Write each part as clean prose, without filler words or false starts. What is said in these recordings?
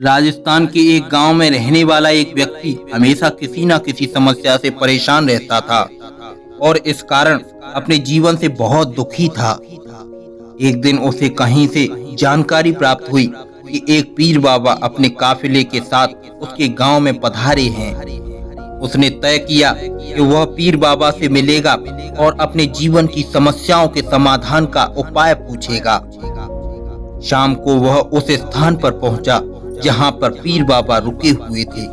राजस्थान के एक गांव में रहने वाला एक व्यक्ति हमेशा किसी न किसी समस्या से परेशान रहता था और इस कारण अपने जीवन से बहुत दुखी था। एक दिन उसे कहीं से जानकारी प्राप्त हुई कि एक पीर बाबा अपने काफिले के साथ उसके गांव में पधारे हैं। उसने तय किया कि वह पीर बाबा से मिलेगा और अपने जीवन की समस्याओं के समाधान का उपाय पूछेगा। शाम को वह उस स्थान पर पहुंचा जहां पर पीर बाबा रुके हुए थे।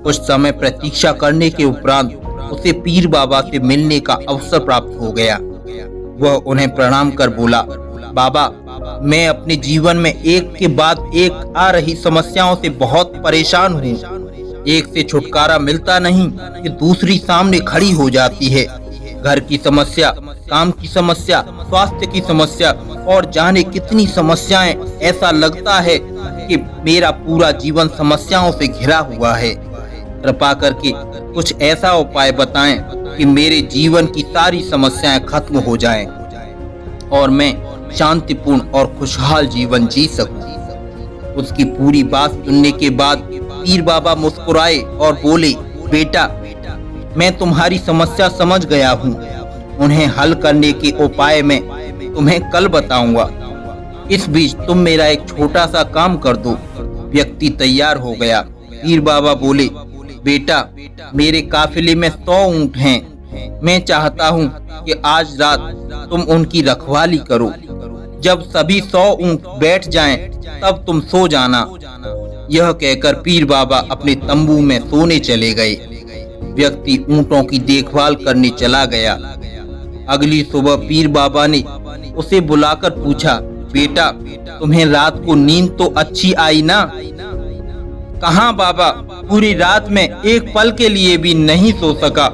कुछ समय प्रतीक्षा करने के उपरांत उसे पीर बाबा से मिलने का अवसर प्राप्त हो गया। वह उन्हें प्रणाम कर बोला, बाबा, मैं अपने जीवन में एक के बाद एक आ रही समस्याओं से बहुत परेशान हूँ। एक से छुटकारा मिलता नहीं कि दूसरी सामने खड़ी हो जाती है। घर की समस्या, काम की समस्या, स्वास्थ्य की समस्या और जाने कितनी समस्याएं। ऐसा लगता है कि मेरा पूरा जीवन समस्याओं से घिरा हुआ है। कृपा करके कुछ ऐसा उपाय बताएं कि मेरे जीवन की सारी समस्याएं खत्म हो जाएं और मैं शांतिपूर्ण और खुशहाल जीवन जी सकूं। उसकी पूरी बात सुनने के बाद पीर बाबा मुस्कुराए और बोले, बेटा, मैं तुम्हारी समस्या समझ गया हूँ। उन्हें हल करने के उपाय मैं तुम्हें कल बताऊंगा। इस बीच तुम मेरा एक छोटा सा काम कर दो। व्यक्ति तैयार हो गया। पीर बाबा बोले, बेटा, मेरे काफिले में 100 ऊंट हैं। मैं चाहता हूँ कि आज रात तुम उनकी रखवाली करो। जब सभी 100 ऊंट बैठ जाएं, तब तुम सो जाना। यह कहकर पीर बाबा अपने तंबू में सोने चले गए। व्यक्ति ऊंटों की देखभाल करने चला गया। अगली सुबह पीर बाबा ने उसे बुलाकर पूछा, बेटा, तुम्हें रात को नींद तो अच्छी आई ना? कहाँ बाबा, पूरी रात में एक पल के लिए भी नहीं सो सका।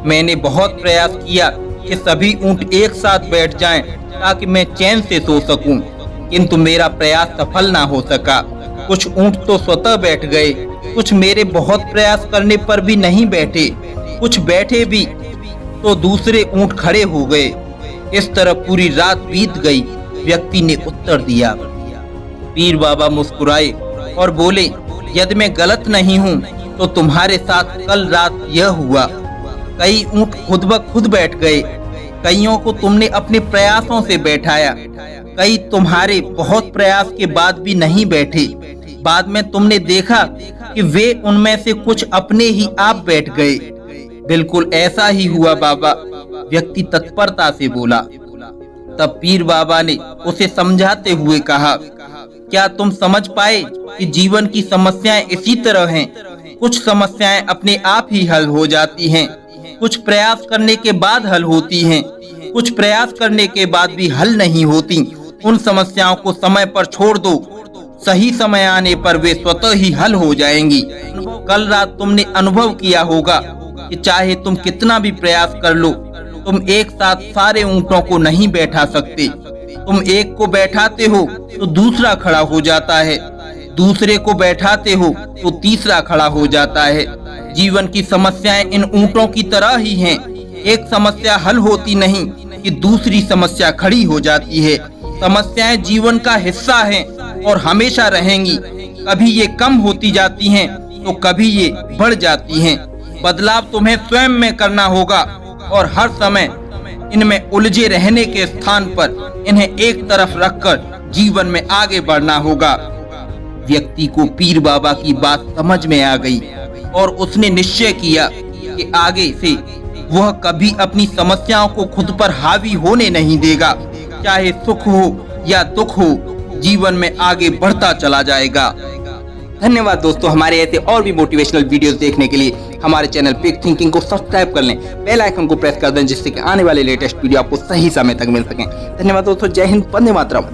मैंने बहुत प्रयास किया कि सभी ऊंट एक साथ बैठ जाएं ताकि मैं चैन से सो सकूं, किंतु मेरा प्रयास सफल ना हो सका। कुछ ऊंट तो स्वतः बैठ गए, कुछ मेरे बहुत प्रयास करने पर भी नहीं बैठे, कुछ बैठे भी तो दूसरे ऊंट खड़े हो गए। इस तरह पूरी रात बीत गई। व्यक्ति ने उत्तर दिया। पीर बाबा मुस्कुराए और बोले, यदि मैं गलत नहीं हूँ तो तुम्हारे साथ कल रात यह हुआ। कई ऊंट खुद ब खुद बैठ गए, कईयों को तुमने अपने प्रयासों से बैठाया, कई तुम्हारे बहुत प्रयास के बाद भी नहीं बैठे। बाद में तुमने देखा कि वे उनमें से कुछ अपने ही आप बैठ गए। बिल्कुल ऐसा ही हुआ बाबा, व्यक्ति तत्परता से बोला। तब पीर बाबा ने उसे समझाते हुए कहा, क्या तुम समझ पाए कि जीवन की समस्याएं इसी तरह हैं? कुछ समस्याएं अपने आप ही हल हो जाती हैं, कुछ प्रयास करने के बाद हल होती हैं, कुछ प्रयास करने के बाद भी हल नहीं होती। उन समस्याओं को समय पर छोड़ दो, सही समय आने पर वे स्वतः ही हल हो जाएंगी। कल रात तुमने अनुभव किया होगा कि चाहे तुम कितना भी प्रयास कर लो, तुम एक साथ सारे ऊंटों को नहीं बैठा सकते। तुम एक को बैठाते हो तो दूसरा खड़ा हो जाता है, दूसरे को बैठाते हो तो तीसरा खड़ा हो जाता है। जीवन की समस्याएं इन ऊंटों की तरह ही हैं। एक समस्या हल होती नहीं कि दूसरी समस्या खड़ी हो जाती है। समस्याएं जीवन का हिस्सा हैं और हमेशा रहेंगी। कभी ये कम होती जाती हैं तो कभी ये बढ़ जाती हैं। बदलाव तुम्हें स्वयं में करना होगा और हर समय इनमें उलझे रहने के स्थान पर इन्हें एक तरफ रखकर जीवन में आगे बढ़ना होगा। व्यक्ति को पीर बाबा की बात समझ में आ गई और उसने निश्चय किया कि आगे से वह कभी अपनी समस्याओं को खुद पर हावी होने नहीं देगा। चाहे सुख हो या दुख हो, जीवन में आगे बढ़ता चला जाएगा। धन्यवाद दोस्तों। हमारे ऐसे और भी मोटिवेशनल वीडियोस देखने के लिए हमारे चैनल पिग थिंकिंग को सब्सक्राइब कर लें, बेल आइकन को प्रेस कर दें, जिससे कि आने वाले लेटेस्ट वीडियो आपको सही समय तक मिल सकें। धन्यवाद दोस्तों। जय हिंद, वंदे मातरम।